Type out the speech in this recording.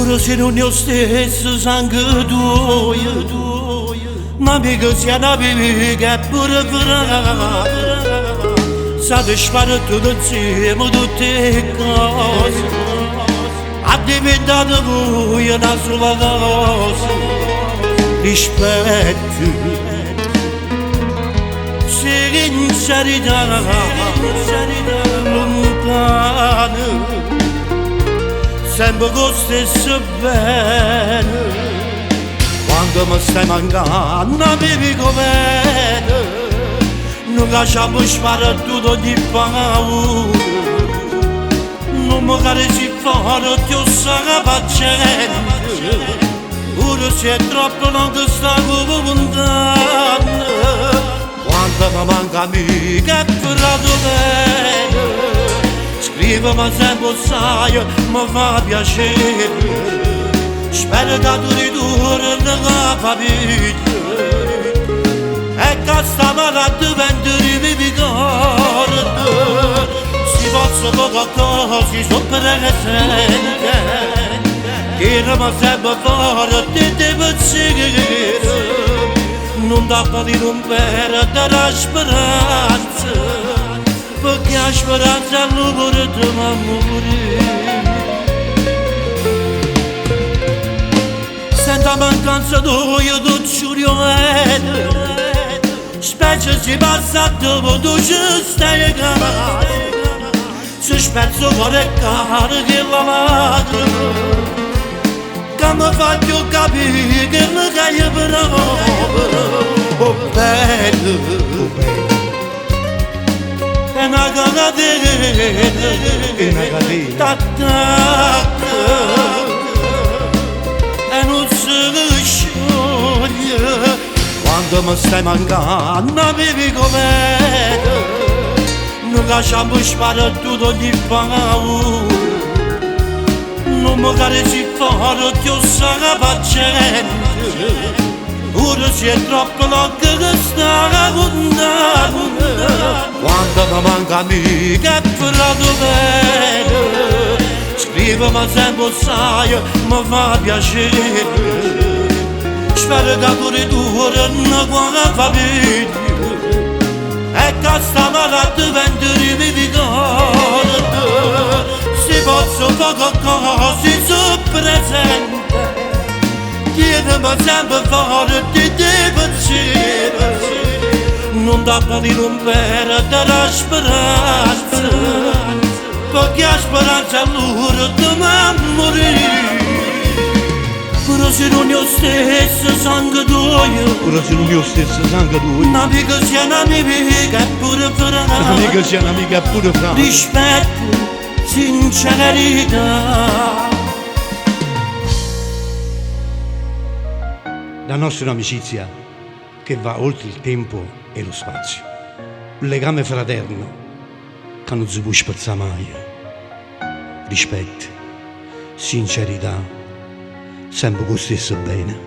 pure se non è lo stesso sangue tuo, un'amica sia un'amica, è pure fratello. State sparando tutto insieme tutte le cose, ha diventato voi una sola cosa, rispetto. Sincerità lontana, sempre con stesso bene. Quando mi stai mancando, vivi come non lasciamo sparare tutto di paura. Non mi carici fuori, ti ho sa pazienza. Ora sei troppo longo, sta lontano. Quando mi manca amica è frato bene, scrivimi sempre sai, mi fa piacere. Spero che tu ritorni a vita e che stamattina diventi mi ricordo. Si posso poco cose, sono presente, tirami sempre fuori di te pensieri. Non dà di non perdere la speranza, perché la speranza è l'amore di morire. Senta mancanza tua, tu giurioletto, specie si passa dopo tu ci stai caro, si spezzo cuore caro che la lacrima, che mi fa più capire che mi caglia bravo. Oh bello, è una catena, t'attacca e non si scioglie. Quando mi stai mancando, vivi com'è, non lasciamo sparare tutto di paura. Non mi carici fuori, ti ho sa pazienza. Ora si è troppo lungo che sta lontano. Quando mi manca amica è frato bene, scrivimi sempre sai, mi fa piacere. Spero che tu ritorni quando fa vita e che stamattina diventi mi ricordo. Se posso poco cose sono presente, chiedimi sempre fuori di te pensieri. Non dà di non perdere la speranza, perché la speranza è l'ora di morire. Pure se non è lo stesso sangue tuo, pure se non è lo stesso sangue tuo, un'amica sia un'amica è pure fratello. un'amica sia un'amica è pure fratello. Rispetto, sincerità. La nostra amicizia che va oltre il tempo e lo spazio, un legame fraterno che non si può spezzare mai. Rispetto, sincerità, sempre con lo stesso bene.